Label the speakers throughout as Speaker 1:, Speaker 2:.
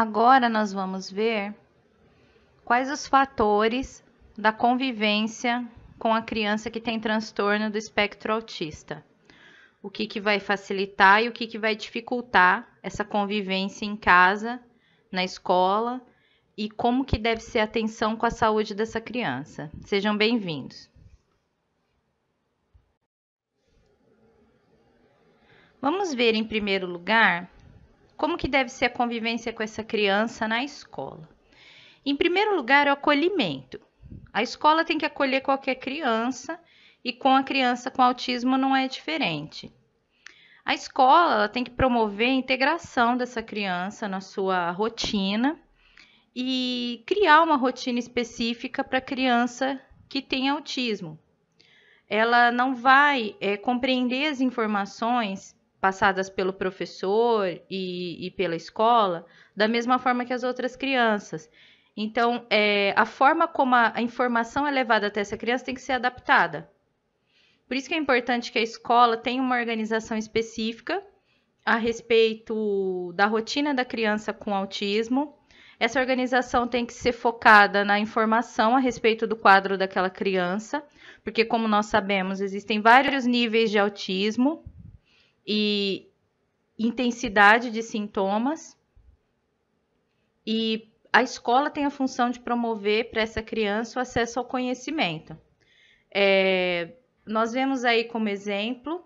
Speaker 1: Agora nós vamos ver quais os fatores da convivência com a criança que tem transtorno do espectro autista. O que vai facilitar e o que vai dificultar essa convivência em casa, na escola, e como que deve ser a atenção com a saúde dessa criança. Sejam bem-vindos. Vamos ver, em primeiro lugar, como que deve ser a convivência com essa criança na escola. Em primeiro lugar, é o acolhimento. A escola tem que acolher qualquer criança e com a criança com autismo não é diferente. A escola ela tem que promover a integração dessa criança na sua rotina e criar uma rotina específica para a criança que tem autismo. Ela não vai compreender as informações passadas pelo professor e pela escola da mesma forma que as outras crianças. Então, a forma como a informação é levada até essa criança tem que ser adaptada. Por isso que é importante que a escola tenha uma organização específica a respeito da rotina da criança com autismo. Essa organização tem que ser focada na informação a respeito do quadro daquela criança, porque, como nós sabemos, existem vários níveis de autismo e intensidade de sintomas. E a escola tem a função de promover para essa criança o acesso ao conhecimento. Nós vemos aí como exemplo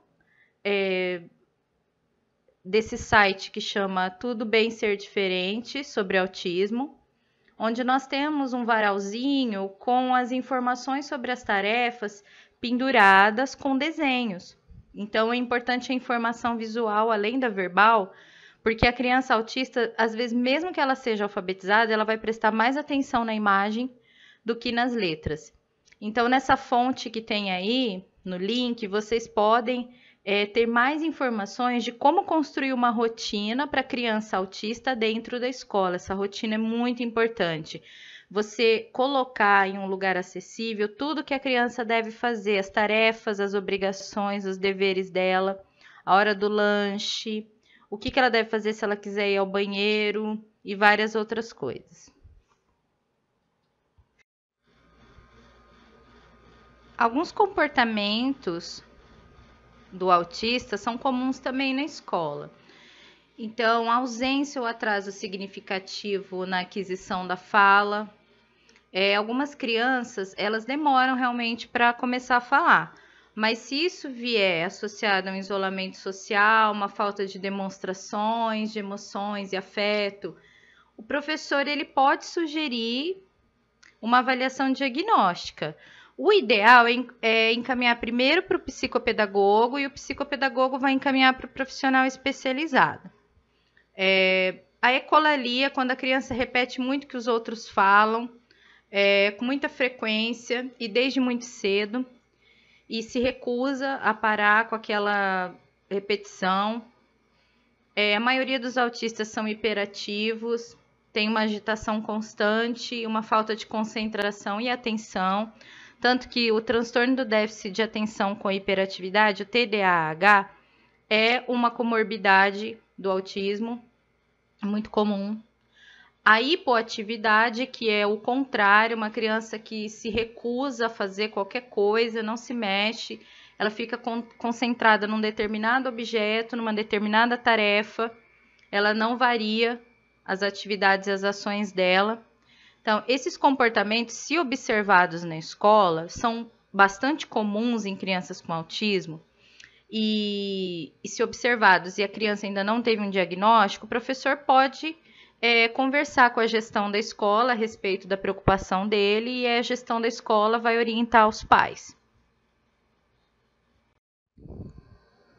Speaker 1: desse site que chama Tudo Bem Ser Diferente sobre autismo, onde nós temos um varalzinho com as informações sobre as tarefas penduradas com desenhos. Então, é importante a informação visual além da verbal, porque a criança autista, às vezes, mesmo que ela seja alfabetizada, ela vai prestar mais atenção na imagem do que nas letras. Então, nessa fonte que tem aí, no link, vocês podem ter mais informações de como construir uma rotina para a criança autista dentro da escola. Essa rotina é muito importante. Você colocar em um lugar acessível tudo que a criança deve fazer, as tarefas, as obrigações, os deveres dela, a hora do lanche, o que ela deve fazer se ela quiser ir ao banheiro e várias outras coisas. Alguns comportamentos do autista são comuns também na escola. Então, ausência ou atraso significativo na aquisição da fala. Algumas crianças, elas demoram realmente para começar a falar, mas se isso vier associado a um isolamento social, uma falta de demonstrações de emoções e afeto, o professor ele pode sugerir uma avaliação diagnóstica. O ideal é encaminhar primeiro para o psicopedagogo e o psicopedagogo vai encaminhar para o profissional especializado. A ecolalia, quando a criança repete muito o que os outros falam, com muita frequência e desde muito cedo, e se recusa a parar com aquela repetição. A maioria dos autistas são hiperativos, tem uma agitação constante, uma falta de concentração e atenção, tanto que o transtorno do déficit de atenção com hiperatividade, o TDAH, é uma comorbidade do autismo, muito comum. A hipoatividade, que é o contrário, uma criança que se recusa a fazer qualquer coisa, não se mexe, ela fica concentrada num determinado objeto, numa determinada tarefa, ela não varia as atividades e as ações dela. Então, esses comportamentos, se observados na escola, são bastante comuns em crianças com autismo, e se observados e a criança ainda não teve um diagnóstico, o professor pode conversar com a gestão da escola a respeito da preocupação dele e a gestão da escola vai orientar os pais.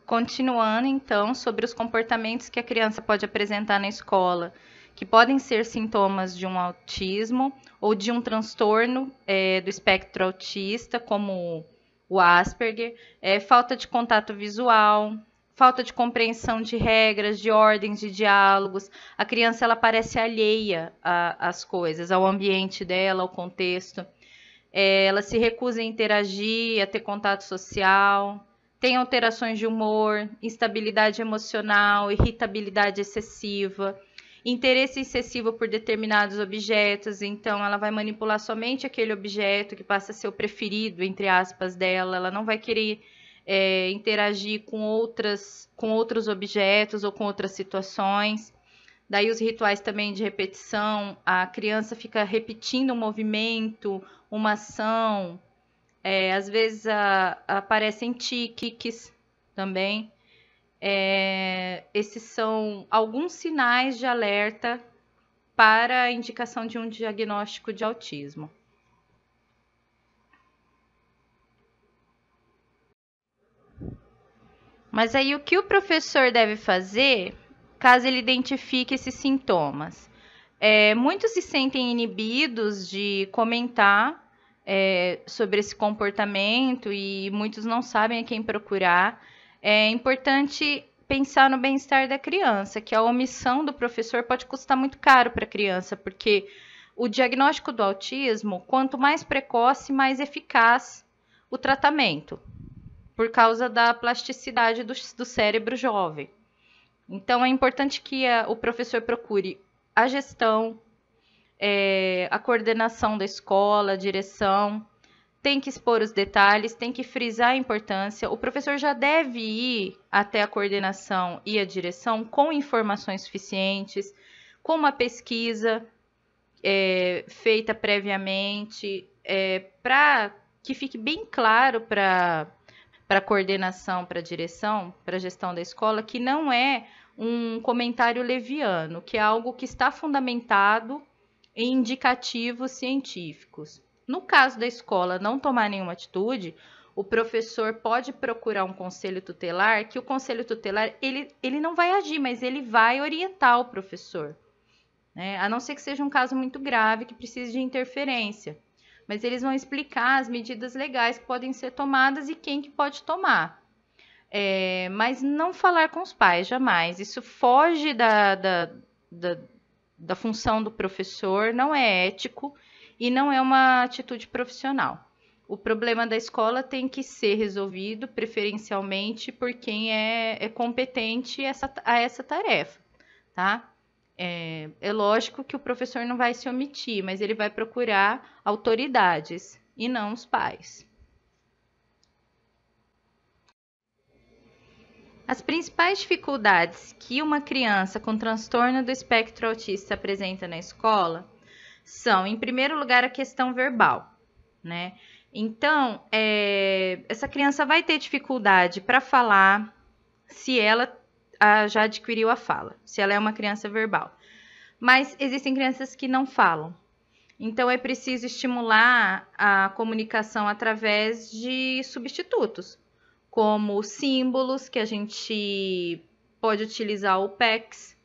Speaker 1: Continuando, então, sobre os comportamentos que a criança pode apresentar na escola, que podem ser sintomas de um autismo ou de um transtorno do espectro autista, como o Asperger, falta de contato visual, falta de compreensão de regras, de ordens, de diálogos. A criança ela parece alheia às coisas, ao ambiente dela, ao contexto. Ela se recusa a interagir, a ter contato social, tem alterações de humor, instabilidade emocional, irritabilidade excessiva. interesse excessivo por determinados objetos, então ela vai manipular somente aquele objeto que passa a ser o preferido, entre aspas, dela, ela não vai querer interagir com outros objetos ou com outras situações. Daí os rituais também de repetição, a criança fica repetindo um movimento, uma ação, às vezes aparecem tiques também. Esses são alguns sinais de alerta para a indicação de um diagnóstico de autismo. Mas aí o que o professor deve fazer caso ele identifique esses sintomas? Muitos se sentem inibidos de comentar sobre esse comportamento e muitos não sabem a quem procurar. É importante pensar no bem-estar da criança, que a omissão do professor pode custar muito caro para a criança, porque o diagnóstico do autismo, quanto mais precoce, mais eficaz o tratamento, por causa da plasticidade do cérebro jovem. Então, é importante que o professor procure a gestão, a coordenação da escola, a direção, tem que expor os detalhes, tem que frisar a importância. O professor já deve ir até a coordenação e a direção com informações suficientes, com uma pesquisa feita previamente, para que fique bem claro para a coordenação, para a direção, para a gestão da escola, que não é um comentário leviano, que é algo que está fundamentado em indicativos científicos. No caso da escola não tomar nenhuma atitude, o professor pode procurar um conselho tutelar, que o conselho tutelar ele não vai agir, mas ele vai orientar o professor, né? A não ser que seja um caso muito grave que precise de interferência. Mas eles vão explicar as medidas legais que podem ser tomadas e quem que pode tomar. Mas não falar com os pais, jamais. Isso foge da função do professor, não é ético e não é uma atitude profissional. O problema da escola tem que ser resolvido, preferencialmente, por quem é competente a essa tarefa, tá? É lógico que o professor não vai se omitir, mas ele vai procurar autoridades e não os pais. As principais dificuldades que uma criança com transtorno do espectro autista apresenta na escola são, em primeiro lugar, a questão verbal, né? Então, essa criança vai ter dificuldade para falar se ela já adquiriu a fala, se ela é uma criança verbal. Mas existem crianças que não falam. Então, é preciso estimular a comunicação através de substitutos, como símbolos, que a gente pode utilizar o PECs,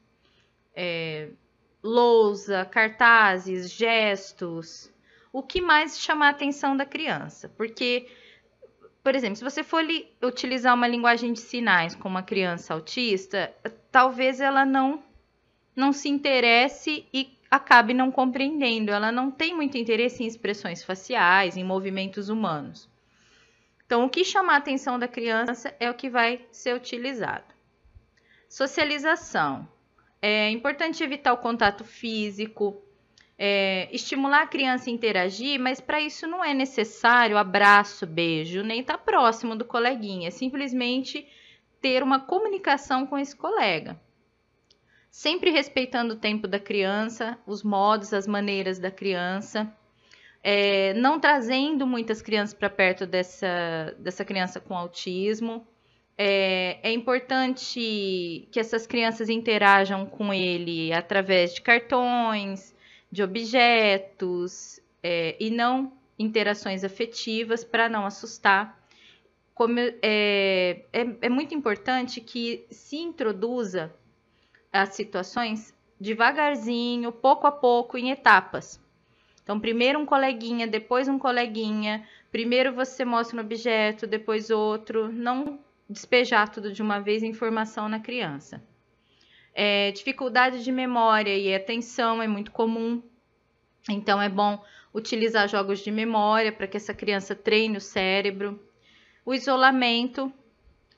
Speaker 1: lousa, cartazes, gestos, o que mais chamar a atenção da criança. Porque, por exemplo, se você for utilizar uma linguagem de sinais com uma criança autista, talvez ela não se interesse e acabe não compreendendo. Ela não tem muito interesse em expressões faciais, em movimentos humanos. Então, o que chamar a atenção da criança é o que vai ser utilizado. Socialização. É importante evitar o contato físico, estimular a criança a interagir, mas para isso não é necessário abraço, beijo, nem estar próximo do coleguinha. É simplesmente ter uma comunicação com esse colega. Sempre respeitando o tempo da criança, os modos, as maneiras da criança. Não trazendo muitas crianças para perto dessa criança com autismo. É importante que essas crianças interajam com ele através de cartões, de objetos, e não interações afetivas para não assustar. É muito importante que se introduza as situações devagarzinho, pouco a pouco, em etapas. Então, primeiro um coleguinha, depois um coleguinha. Primeiro você mostra um objeto, depois outro. Não despejar tudo de uma vez informação na criança. Dificuldade de memória e atenção é muito comum. Então, é bom utilizar jogos de memória para que essa criança treine o cérebro. O isolamento.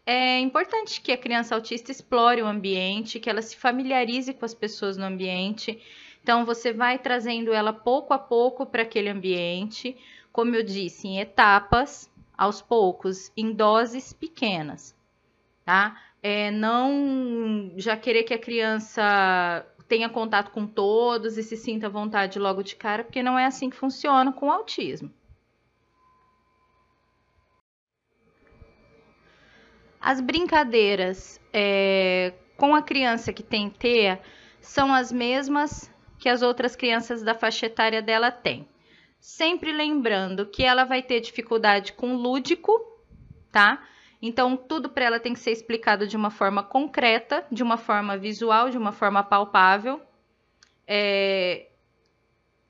Speaker 1: é importante que a criança autista explore o ambiente, que ela se familiarize com as pessoas no ambiente. Então, você vai trazendo ela pouco a pouco para aquele ambiente, como eu disse, em etapas, aos poucos, em doses pequenas, tá? Não já querer que a criança tenha contato com todos e se sinta à vontade logo de cara, porque não é assim que funciona com o autismo. As brincadeiras com a criança que tem TEA são as mesmas que as outras crianças da faixa etária dela têm. Sempre lembrando que ela vai ter dificuldade com lúdico, tá? Então, tudo para ela tem que ser explicado de uma forma concreta, de uma forma visual, de uma forma palpável.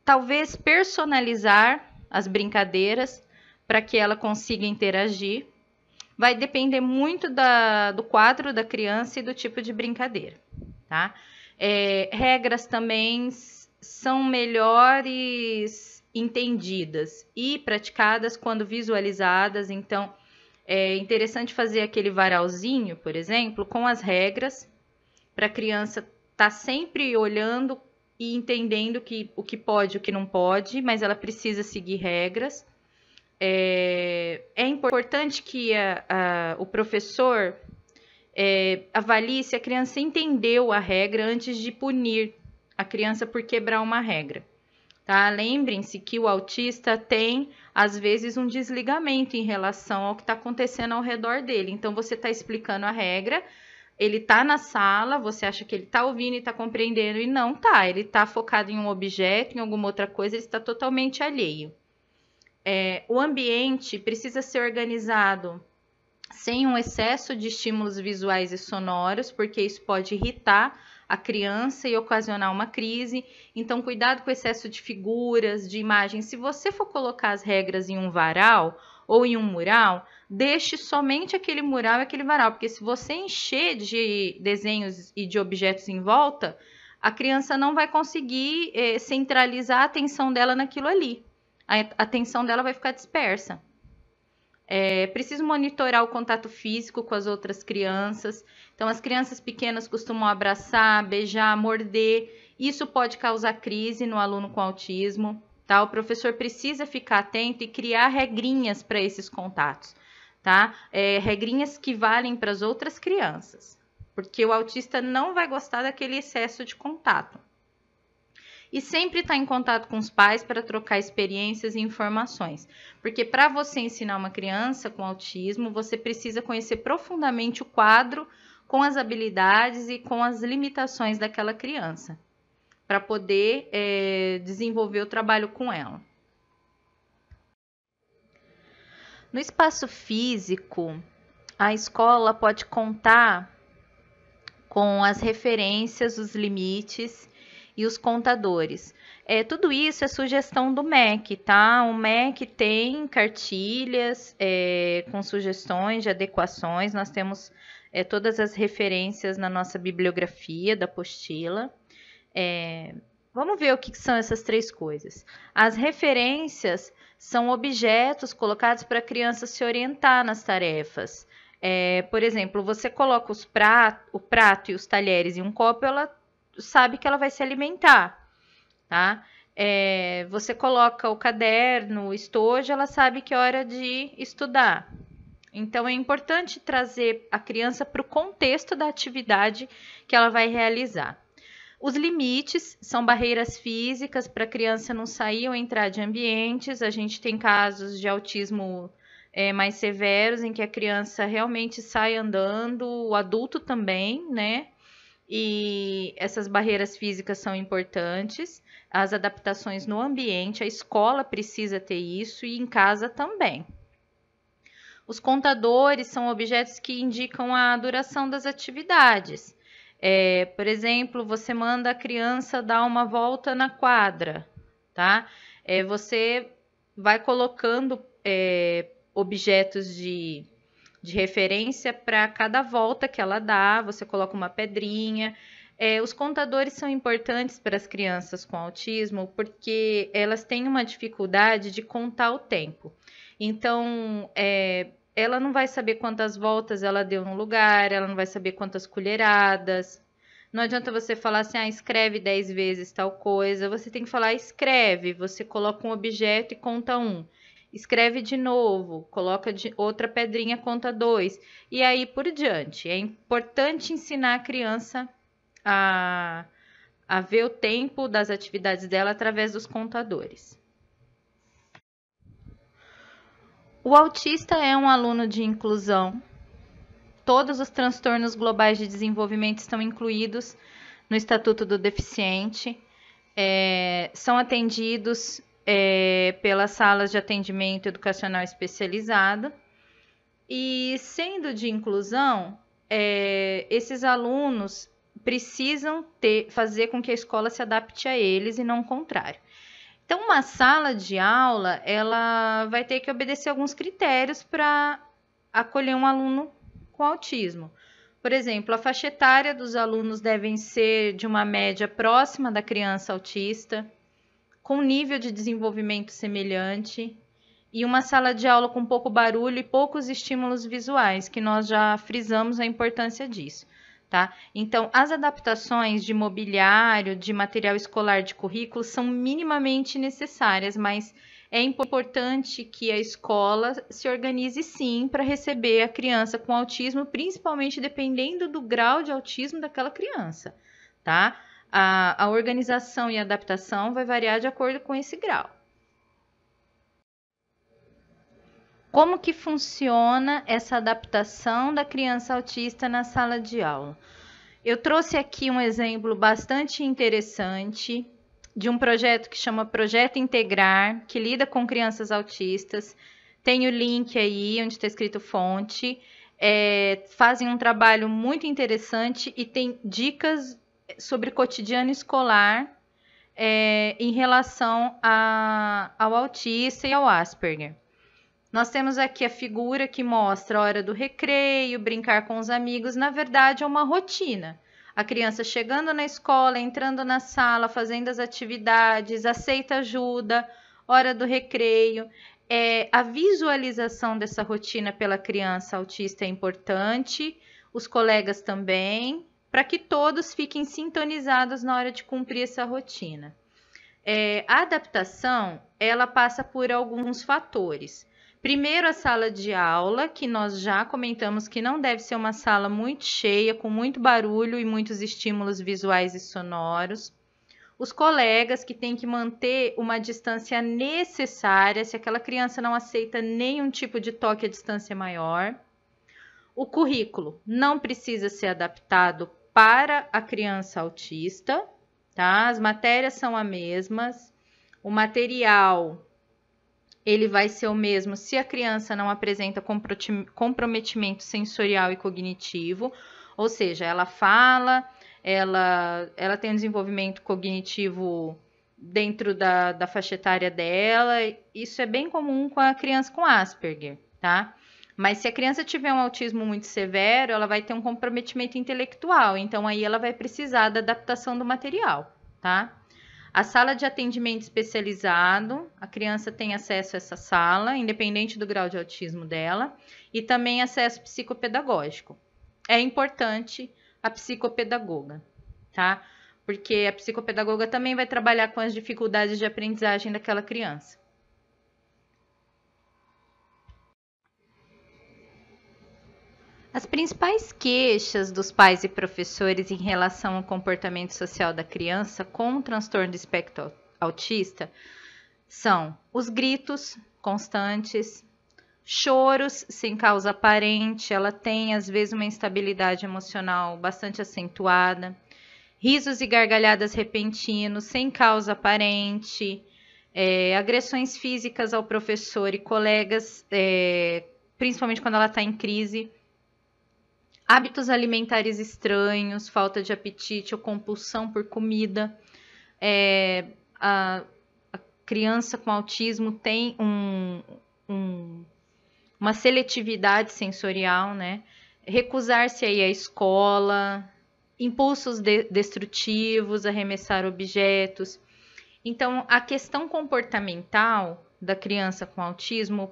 Speaker 1: Talvez personalizar as brincadeiras para que ela consiga interagir. Vai depender muito do quadro da criança e do tipo de brincadeira, tá? Regras também são melhores entendidas e praticadas quando visualizadas. Então, é interessante fazer aquele varalzinho, por exemplo, com as regras, para a criança estar sempre olhando e entendendo o que pode e o que não pode, mas ela precisa seguir regras. É importante que o professor avalie se a criança entendeu a regra antes de punir a criança por quebrar uma regra. Tá? Lembrem-se que o autista tem, às vezes, um desligamento em relação ao que está acontecendo ao redor dele. Então, você está explicando a regra, ele está na sala, você acha que ele está ouvindo e está compreendendo, e não está. Ele está focado em um objeto, em alguma outra coisa, ele está totalmente alheio. O ambiente precisa ser organizado sem um excesso de estímulos visuais e sonoros, porque isso pode irritar a criança e ocasionar uma crise. Então, cuidado com o excesso de figuras, de imagens. Se você for colocar as regras em um varal ou em um mural, deixe somente aquele mural e aquele varal, porque se você encher de desenhos e de objetos em volta, a criança não vai conseguir centralizar a atenção dela naquilo ali. A atenção dela vai ficar dispersa. Preciso monitorar o contato físico com as outras crianças. Então, as crianças pequenas costumam abraçar, beijar, morder. Isso pode causar crise no aluno com autismo. Tá? O professor precisa ficar atento e criar regrinhas para esses contatos. Tá? Regrinhas que valem para as outras crianças. Porque o autista não vai gostar daquele excesso de contato. E sempre estar em contato com os pais para trocar experiências e informações. Porque para você ensinar uma criança com autismo, você precisa conhecer profundamente o quadro com as habilidades e com as limitações daquela criança, para poder desenvolver o trabalho com ela. No espaço físico, a escola pode contar com as referências, os limites e os contadores. Tudo isso é sugestão do MEC, tá? O MEC tem cartilhas com sugestões de adequações. Nós temos todas as referências na nossa bibliografia da apostila. Vamos ver o que são essas três coisas. As referências são objetos colocados para a criança se orientar nas tarefas. Por exemplo, você coloca o prato e os talheres em um copo, ela sabe que ela vai se alimentar, tá? Você coloca o caderno, o estojo, ela sabe que é hora de estudar. Então, é importante trazer a criança para o contexto da atividade que ela vai realizar. Os limites são barreiras físicas para a criança não sair ou entrar de ambientes. A gente tem casos de autismo mais severos, em que a criança realmente sai andando, o adulto também, né? E essas barreiras físicas são importantes, as adaptações no ambiente, a escola precisa ter isso e em casa também. Os contadores são objetos que indicam a duração das atividades. Por exemplo, você manda a criança dar uma volta na quadra, tá? Você vai colocando objetos de referência para cada volta que ela dá, você coloca uma pedrinha. Os contadores são importantes para as crianças com autismo porque elas têm uma dificuldade de contar o tempo. Então, ela não vai saber quantas voltas ela deu no lugar, ela não vai saber quantas colheradas. Não adianta você falar assim, escreve 10 vezes tal coisa. Você tem que falar, escreve. Você coloca um objeto e conta 1. Escreve de novo, coloca outra pedrinha, conta 2. E aí por diante. É importante ensinar a criança a ver o tempo das atividades dela através dos contadores. O autista é um aluno de inclusão. Todos os transtornos globais de desenvolvimento estão incluídos no Estatuto do Deficiente. São atendidos pelas salas de atendimento educacional especializado. E sendo de inclusão, esses alunos precisam fazer com que a escola se adapte a eles e não o contrário. Então, uma sala de aula, ela vai ter que obedecer alguns critérios para acolher um aluno com autismo. Por exemplo, a faixa etária dos alunos devem ser de uma média próxima da criança autista, com nível de desenvolvimento semelhante, e uma sala de aula com pouco barulho e poucos estímulos visuais, que nós já frisamos a importância disso. Tá? Então, as adaptações de mobiliário, de material escolar, de currículo são minimamente necessárias, mas é importante que a escola se organize sim para receber a criança com autismo, principalmente dependendo do grau de autismo daquela criança. Tá? A organização e a adaptação vai variar de acordo com esse grau. Como que funciona essa adaptação da criança autista na sala de aula? Eu trouxe aqui um exemplo bastante interessante de um projeto que chama Projeto Integrar, que lida com crianças autistas. Tem o link aí, onde está escrito fonte. Fazem um trabalho muito interessante e tem dicas sobre cotidiano escolar em relação ao autista e ao Asperger. Nós temos aqui a figura que mostra a hora do recreio, brincar com os amigos. Na verdade, é uma rotina. A criança chegando na escola, entrando na sala, fazendo as atividades, aceita ajuda, hora do recreio. A visualização dessa rotina pela criança autista é importante, os colegas também, para que todos fiquem sintonizados na hora de cumprir essa rotina. A adaptação, ela passa por alguns fatores. Primeiro, a sala de aula, que nós já comentamos que não deve ser uma sala muito cheia, com muito barulho e muitos estímulos visuais e sonoros. Os colegas, que têm que manter uma distância necessária, se aquela criança não aceita nenhum tipo de toque à distância maior. O currículo não precisa ser adaptado para a criança autista, tá? As matérias são as mesmas. O material ele vai ser o mesmo se a criança não apresenta comprometimento sensorial e cognitivo, ou seja, ela fala, ela tem um desenvolvimento cognitivo dentro da faixa etária dela. Isso é bem comum com a criança com Asperger, tá? Mas se a criança tiver um autismo muito severo, ela vai ter um comprometimento intelectual, então aí ela vai precisar da adaptação do material, tá? A sala de atendimento especializado, a criança tem acesso a essa sala, independente do grau de autismo dela, e também acesso psicopedagógico. É importante a psicopedagoga, tá? Porque a psicopedagoga também vai trabalhar com as dificuldades de aprendizagem daquela criança. As principais queixas dos pais e professores em relação ao comportamento social da criança com o transtorno do espectro autista são os gritos constantes, choros sem causa aparente, ela tem às vezes uma instabilidade emocional bastante acentuada, risos e gargalhadas repentinos sem causa aparente, agressões físicas ao professor e colegas, principalmente quando ela está em crise, hábitos alimentares estranhos, falta de apetite ou compulsão por comida. A criança com autismo tem uma seletividade sensorial, né? Recusar-se a ir à escola, impulsos destrutivos, arremessar objetos. Então, a questão comportamental da criança com autismo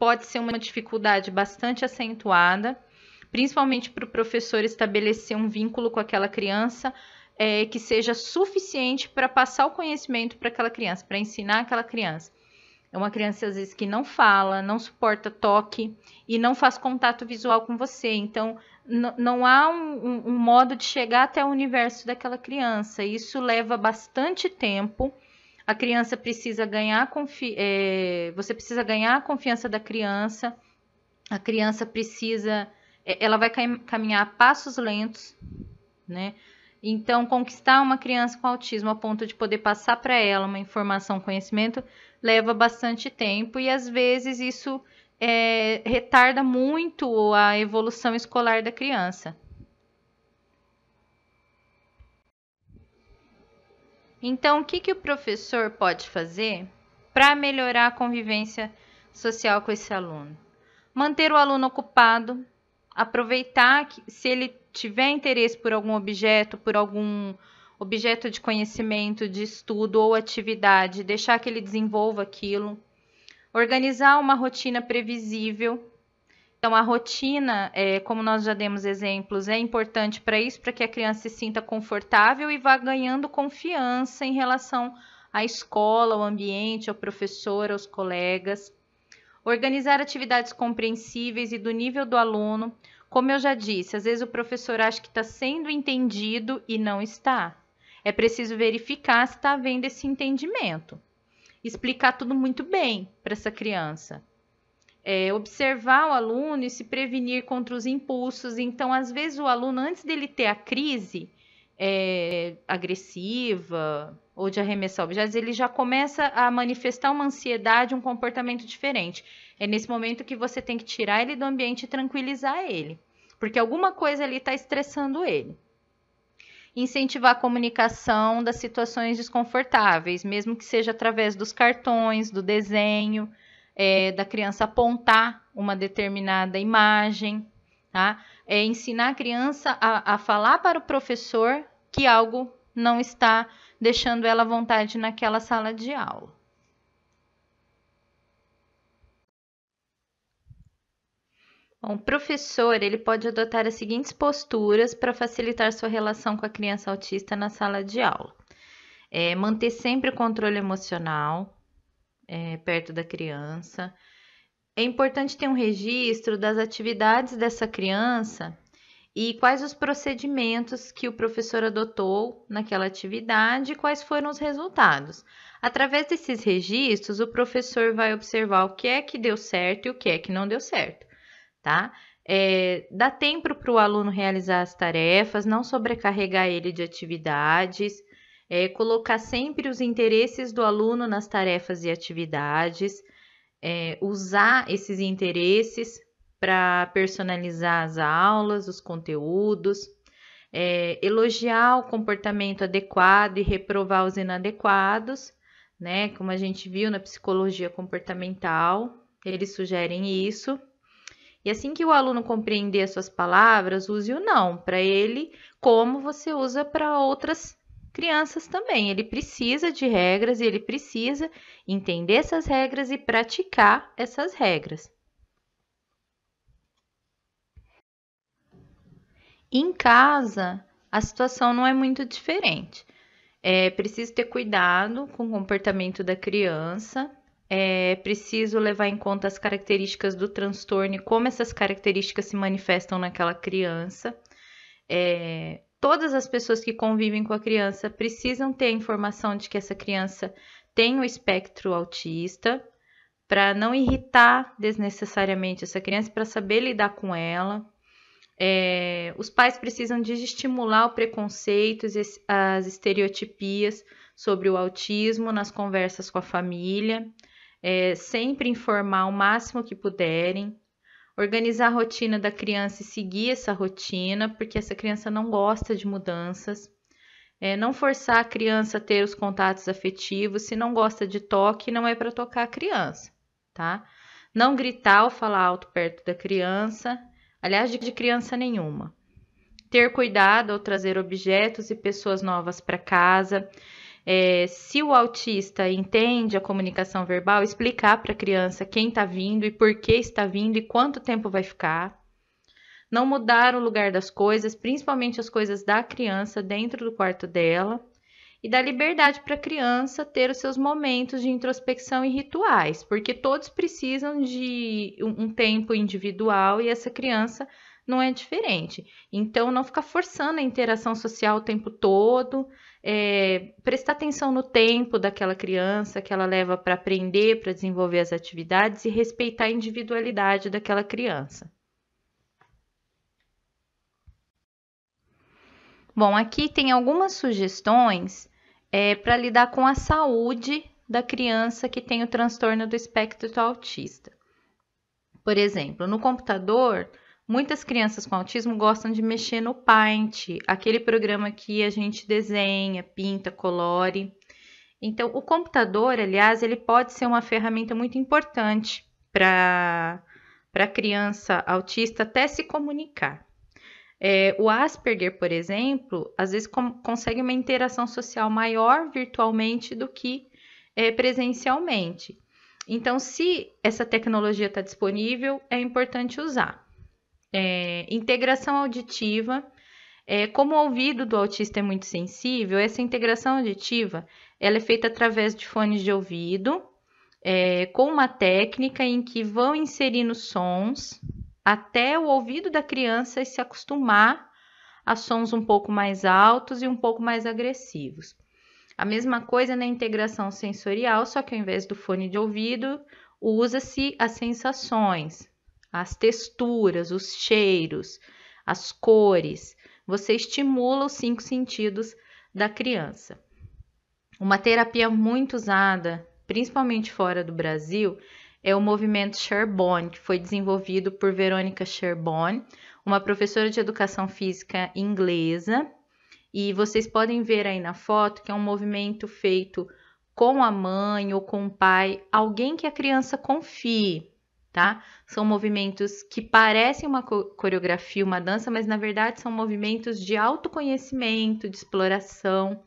Speaker 1: pode ser uma dificuldade bastante acentuada, principalmente para o professor estabelecer um vínculo com aquela criança que seja suficiente para passar o conhecimento para aquela criança, para ensinar aquela criança. É uma criança, às vezes, que não fala, não suporta toque e não faz contato visual com você. Então, não há um modo de chegar até o universo daquela criança. Isso leva bastante tempo. A criança precisa ganhar você precisa ganhar a confiança da criança. A criança precisa... ela vai caminhar a passos lentos, né? Então, conquistar uma criança com autismo a ponto de poder passar para ela uma informação, conhecimento, leva bastante tempo e às vezes isso retarda muito a evolução escolar da criança. Então, o que o professor pode fazer para melhorar a convivência social com esse aluno? Manter o aluno ocupado, aproveitar que, se ele tiver interesse por algum objeto de conhecimento, de estudo ou atividade, deixar que ele desenvolva aquilo. Organizar uma rotina previsível. Então, a rotina, como nós já demos exemplos, é importante para isso, para que a criança se sinta confortável e vá ganhando confiança em relação à escola, ao ambiente, ao professor, aos colegas. Organizar atividades compreensíveis e do nível do aluno. Como eu já disse, às vezes o professor acha que está sendo entendido e não está. É preciso verificar se está havendo esse entendimento. Explicar tudo muito bem para essa criança. Observar o aluno e se prevenir contra os impulsos. Então, às vezes, o aluno, antes dele ter a crise agressiva ou de arremessar objetos, ele já começa a manifestar uma ansiedade, um comportamento diferente. É nesse momento que você tem que tirar ele do ambiente e tranquilizar ele, porque alguma coisa ali está estressando ele. Incentivar a comunicação das situações desconfortáveis, mesmo que seja através dos cartões, do desenho, da criança apontar uma determinada imagem, tá? Ensinar a criança a falar para o professor que algo não está deixando ela à vontade naquela sala de aula. Bom, o professor, ele pode adotar as seguintes posturas para facilitar sua relação com a criança autista na sala de aula. Manter sempre o controle emocional perto da criança. É importante ter um registro das atividades dessa criança e quais os procedimentos que o professor adotou naquela atividade e quais foram os resultados. Através desses registros, o professor vai observar o que é que deu certo e o que é que não deu certo, tá? Dá tempo para o aluno realizar as tarefas, não sobrecarregar ele de atividades, colocar sempre os interesses do aluno nas tarefas e atividades, usar esses interesses para personalizar as aulas, os conteúdos, elogiar o comportamento adequado e reprovar os inadequados, né? Como a gente viu na psicologia comportamental, eles sugerem isso. E assim que o aluno compreender as suas palavras, use o não para ele, como você usa para outras crianças também. Ele precisa de regras e ele precisa entender essas regras e praticar essas regras. Em casa, a situação não é muito diferente. É preciso ter cuidado com o comportamento da criança. É preciso levar em conta as características do transtorno e como essas características se manifestam naquela criança. Todas as pessoas que convivem com a criança precisam ter a informação de que essa criança tem o espectro autista, para não irritar desnecessariamente essa criança, para saber lidar com ela. Os pais precisam estimular o preconceito, as estereotipias sobre o autismo nas conversas com a família, sempre informar o máximo que puderem, organizar a rotina da criança e seguir essa rotina, porque essa criança não gosta de mudanças, não forçar a criança a ter os contatos afetivos, se não gosta de toque, não é para tocar a criança, tá? Não gritar ou falar alto perto da criança, aliás, de criança nenhuma. Ter cuidado ao trazer objetos e pessoas novas para casa. Se o autista entende a comunicação verbal, explicar para a criança quem está vindo e por que está vindo e quanto tempo vai ficar. Não mudar o lugar das coisas, principalmente as coisas da criança dentro do quarto dela. E dar liberdade para a criança ter os seus momentos de introspecção e rituais, porque todos precisam de um tempo individual e essa criança não é diferente. Então, não ficar forçando a interação social o tempo todo, prestar atenção no tempo daquela criança que ela leva para aprender, para desenvolver as atividades e respeitar a individualidade daquela criança. Bom, aqui tem algumas sugestões para lidar com a saúde da criança que tem o transtorno do espectro autista. Por exemplo, no computador, muitas crianças com autismo gostam de mexer no Paint, aquele programa que a gente desenha, pinta, colore. Então, o computador, aliás, ele pode ser uma ferramenta muito importante para a criança autista até se comunicar. O Asperger, por exemplo, às vezes consegue uma interação social maior virtualmente do que presencialmente. Então, se essa tecnologia está disponível, é importante usar. Integração auditiva. Como o ouvido do autista é muito sensível, essa integração auditiva ela é feita através de fones de ouvido, com uma técnica em que vão inserindo sons até o ouvido da criança se acostumar a sons um pouco mais altos e um pouco mais agressivos. A mesma coisa na integração sensorial, só que ao invés do fone de ouvido, usa-se as sensações, as texturas, os cheiros, as cores. Você estimula os 5 sentidos da criança. Uma terapia muito usada, principalmente fora do Brasil, é o movimento Sherborne, que foi desenvolvido por Veronica Sherborne, uma professora de educação física inglesa. E vocês podem ver aí na foto que é um movimento feito com a mãe ou com o pai, alguém que a criança confie, tá? São movimentos que parecem uma coreografia, uma dança, mas na verdade são movimentos de autoconhecimento, de exploração.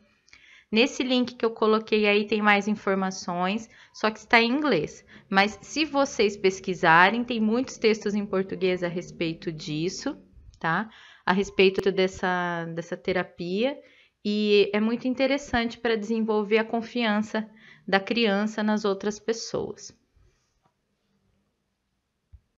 Speaker 1: Nesse link que eu coloquei aí tem mais informações, só que está em inglês. Mas se vocês pesquisarem, tem muitos textos em português a respeito disso, tá? A respeito dessa terapia. E é muito interessante para desenvolver a confiança da criança nas outras pessoas.